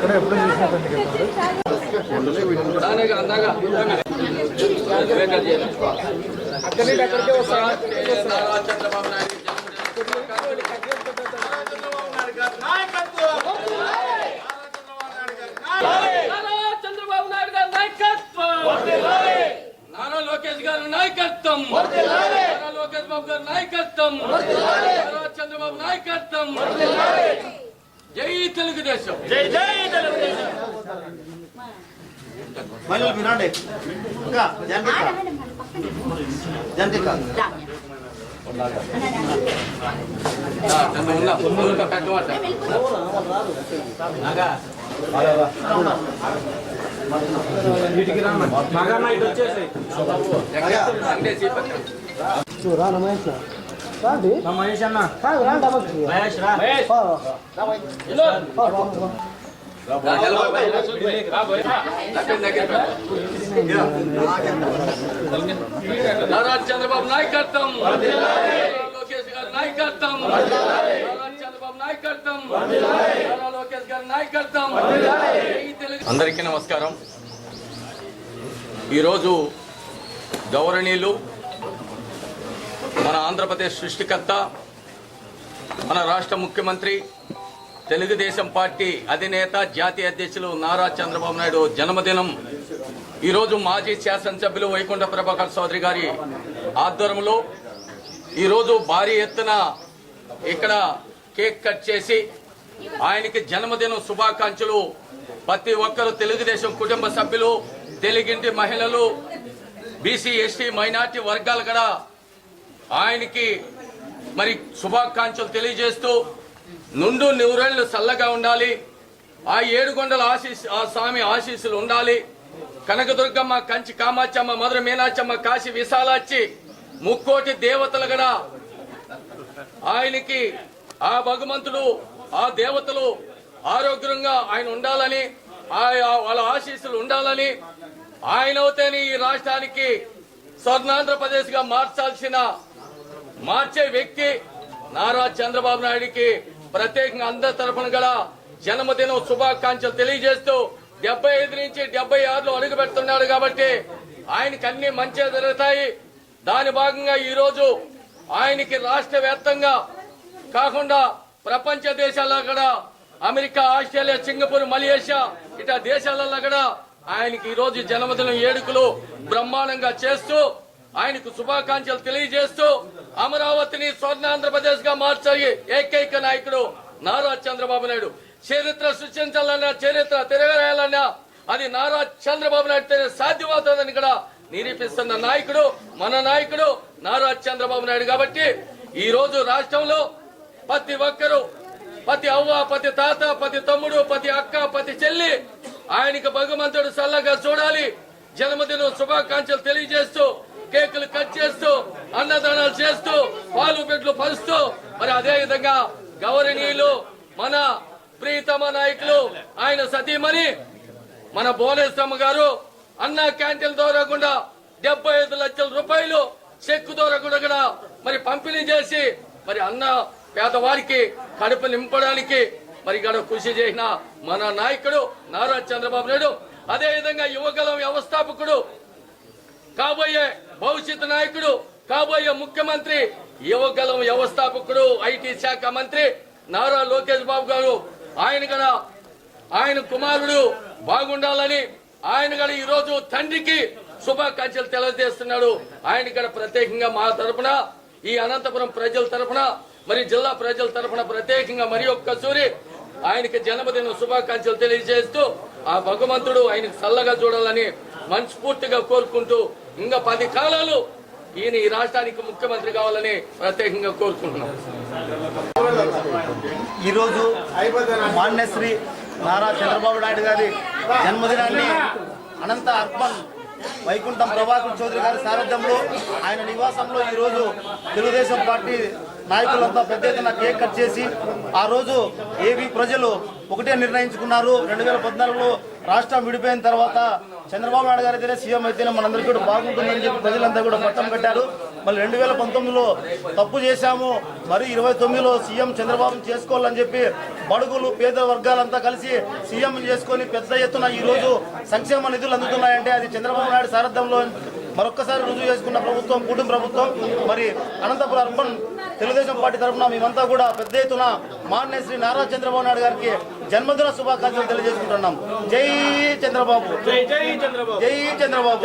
చంద్రబాబు నాయుడు గారి నాయకత్వం, నారా లోకేష్ గారి నాయకత్వం, నారా లోకేష్ బాబు గారి నాయకత్వం, నారా చంద్రబాబు నాయకత్వం. జై తెలుగుదేశం, జై జై తెలుగుదేశం. మహేష్ అన్న నారా చంద్రబాబు నాయకత్వం, లోకేష్ గారి నాయకత్వం, నారా చంద్రబాబు నాయకత్వం, నారా లోకేష్ గారి నాయకత్వం. అందరికీ నమస్కారం. ఈరోజు గౌరవనీయులు మన ఆంధ్రప్రదేశ్ సృష్టికర్త, మన రాష్ట్ర ముఖ్యమంత్రి, తెలుగుదేశం పార్టీ అధినేత, జాతీయ అధ్యక్షులు నారా చంద్రబాబు నాయుడు జన్మదినం ఈరోజు మాజీ శాసనసభ్యులు వైకుంఠ ప్రభాకర్ చౌదరి గారి ఆధ్వర్యంలో ఈరోజు భారీ ఎత్తున ఇక్కడ కేక్ కట్ చేసి ఆయనకి జన్మదినం శుభాకాంక్షలు ప్రతి ఒక్కరు తెలుగుదేశం కుటుంబ సభ్యులు, తెలుగింటి మహిళలు, బీసీ ఎస్టీ మైనార్టీ వర్గాలు కూడా ఆయనకి మరి శుభాకాంక్షలు తెలియజేస్తూ నుండు నూరేళ్లు చల్లగా ఉండాలి, ఆ ఏడుగొండల ఆ స్వామి ఆశీస్సులు ఉండాలి. కనకదుర్గమ్మ, కంచి కామాచమ్మ, మధుర మీనాచమ్మ, కాశీ విశాలాచి, ముక్కోటి దేవతలు కూడా ఆయనకి ఆ భగవంతుడు, ఆ దేవతలు ఆరోగ్యంగా ఆయన ఉండాలని, వాళ్ళ ఆశీస్సులు ఉండాలని, ఆయన అవుతేనే ఈ రాష్ట్రానికి స్వర్ణాంధ్రప్రదేశ్ గా మార్చే వ్యక్తి నారా చంద్రబాబు నాయుడికి ప్రత్యేకంగా అందరి తరఫున గల జన్మదినం శుభాకాంక్షలు తెలియజేస్తూ 75 నుంచి 76లో అడుగు పెడుతున్నాడు కాబట్టి ఆయనకి అన్ని మంచిగా జరుగుతాయి. దాని భాగంగా ఈ రోజు ఆయనకి రాష్ట్ర వ్యాప్తంగా కాకుండా ప్రపంచ దేశాల్లో కూడా అమెరికా, ఆస్ట్రేలియా, సింగపూర్, మలేషియా ఇటా దేశాలలో కూడా ఆయనకి ఈ రోజు జన్మదినం వేడుకలు బ్రహ్మాండంగా చేస్తూ ఆయనకు శుభాకాంక్షలు తెలియజేస్తూ అమరావతిని స్వర్ణాంధ్రప్రదేశ్ గా మార్చే ఏకైక నాయకుడు నారా చంద్రబాబు నాయుడు. చరిత్ర సృష్టించాలన్నా, చరిత్ర తిరగరాయాలన్నా అది నారా చంద్రబాబు నాయుడు సాధ్యమవుతుందని కూడా నిరూపిస్తున్న నాయకుడు మన నాయకుడు నారా చంద్రబాబు నాయుడు. కాబట్టి ఈ రోజు రాష్ట్రంలో ప్రతి ఒక్కరు, ప్రతి అవ్వ, ప్రతి తాత, ప్రతి తమ్ముడు, ప్రతి అక్క, ప్రతి చెల్లి ఆయనకు భగవంతుడు చల్లగా చూడాలి. జన్మదినం శుభాకాంక్షలు తెలియజేస్తూ కేకులు కట్ చేస్తూ అన్నదానాలు చేస్తూ పాలు పెట్లు పంచుతూ మరి అదే విధంగా గౌరవనీయులు మన ప్రియతమ నాయకులు ఆయన సతీమణి మన భువనేశ్వరమ్మ గారు అన్న క్యాంటీన్ ద్వారా కూడా 75 లక్షల రూపాయలు చెక్కు ద్వారా కూడా మరి పంపిణీ చేసి మరి అన్న పేదవారికి కడుపు నింపడానికి మరి ఇక్కడ కృషి చేసిన మన నాయకుడు నారా చంద్రబాబు నాయుడు. అదే విధంగా యువగలం వ్యవస్థాపకుడు, కాబోయే భవిష్యత్ నాయకుడు, కాబోయే ముఖ్యమంత్రి, యువగలం వ్యవస్థాపకుడు, ఐటీ శాఖ మంత్రి నారా లోకేష్ బాబు గారు ఆయన కూడా ఆయన కుమారుడు బాగుండాలని ఆయన కూడా ఈ రోజు తండ్రికి శుభాకాంక్షలు తెలియజేస్తున్నాడు. ఆయన కూడా ప్రత్యేకంగా మా తరఫున, ఈ అనంతపురం ప్రజల తరఫున, మరి జిల్లా ప్రజల తరఫున ప్రత్యేకంగా మరి ఒక్కసారి ఆయనకి జన్మదిన శుభాకాంక్షలు తెలియజేస్తూ ఆ భగవంతుడు ఆయనకు చల్లగా చూడాలని మనస్ఫూర్తిగా కోరుకుంటూ ఇంకా 10 కాలాలు ఈయన ఈ రాష్ట్రానికి ముఖ్యమంత్రి కావాలని ప్రత్యేకంగా కోరుకుంటున్నాం. ఈరోజు మాన్యశ్రీ నారా చంద్రబాబు నాయుడు గారి జన్మదినాన్ని అనంత అర్బన్ వైకుంఠం ప్రభాకర్ చౌదరి గారి సారథ్యంలో ఆయన నివాసంలో ఈరోజు తెలుగుదేశం పార్టీ నాయకులంతా పెద్ద ఎత్తున కేక్ కట్ చేసి ఆ రోజు ఏపీ ప్రజలు ఒకటే నిర్ణయించుకున్నారు. 2014లో రాష్ట్రం విడిపోయిన తర్వాత చంద్రబాబు నాయుడు గారు అయితేనే సీఎం అయితేనే మనందరికీ కూడా బాగుంటుందని చెప్పి ప్రజలంతా కూడా పట్టం కట్టారు. మళ్ళీ 2019లో తప్పు చేశాము, మరి 29లో సీఎం చంద్రబాబును చేసుకోవాలని చెప్పి బడుగులు పేద వర్గాలంతా కలిసి సీఎం చేసుకొని పెద్ద ఎత్తున ఈరోజు సంక్షేమ నిధులు అందుతున్నాయంటే అది చంద్రబాబు నాయుడు సారథ్యంలో మరొక్కసారి రుజువు చేసుకున్న ప్రభుత్వం, కూటమి ప్రభుత్వం. మరి అనంతపురం అర్బన్ తెలుగుదేశం పార్టీ తరఫున మేమంతా కూడా పెద్ద ఎత్తున మాన్య శ్రీ నారా చంద్రబాబు నాయుడు గారికి జన్మదిన శుభాకాంక్షలు తెలియజేసుకుంటున్నాం. జై చంద్రబాబు, జై చంద్రబాబు.